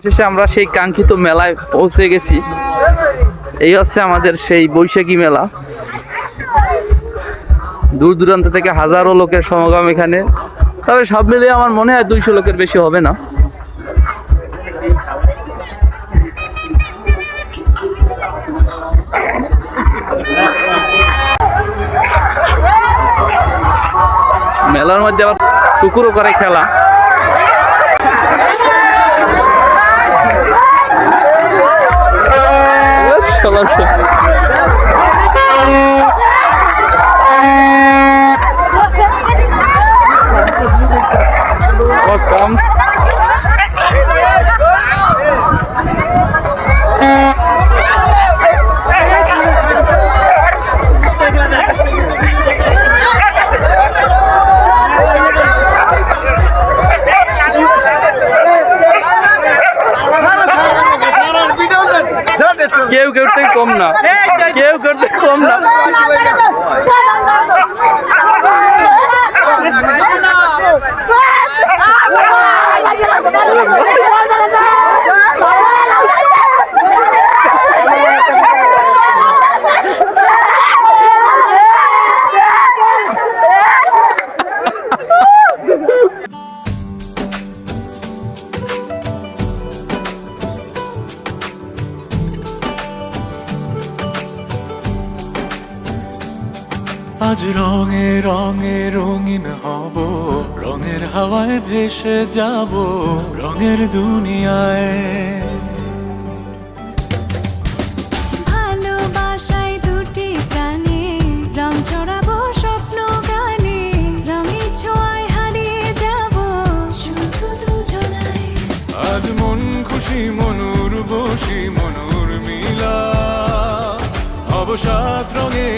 শেষে আমরা সেই কাঙ্ক্ষিত মেলায় পৌঁছে গেছি। এই হচ্ছে আমাদের সেই বৈশাখী মেলা। দূর দূরান্ত থেকে হাজারো লোকের সমাগম এখানে। তবে সব মিলিয়ে আমার মনে হয় 200 লোকের বেশি হবে না। মেলার মধ্যে আবার পুকুরও করে খেলা। কম কেউ কেউ থেকে কম না, কেউ কেউ থেকে কম না। আজ রঙে রঙে রঙিন হব, রঙের হাওয়ায় ভেসে যাব রঙের দুনিয়ায়। ভালোবাসায় দুটি প্রাণে রং ছড়াবো স্বপ্ন গানে, রঙের ছোঁয়ায় হারিয়ে যাব শুধু দুজনায়। আজ মন খুশি মনুর বসি মনুর মিলা, হব সাত রঙে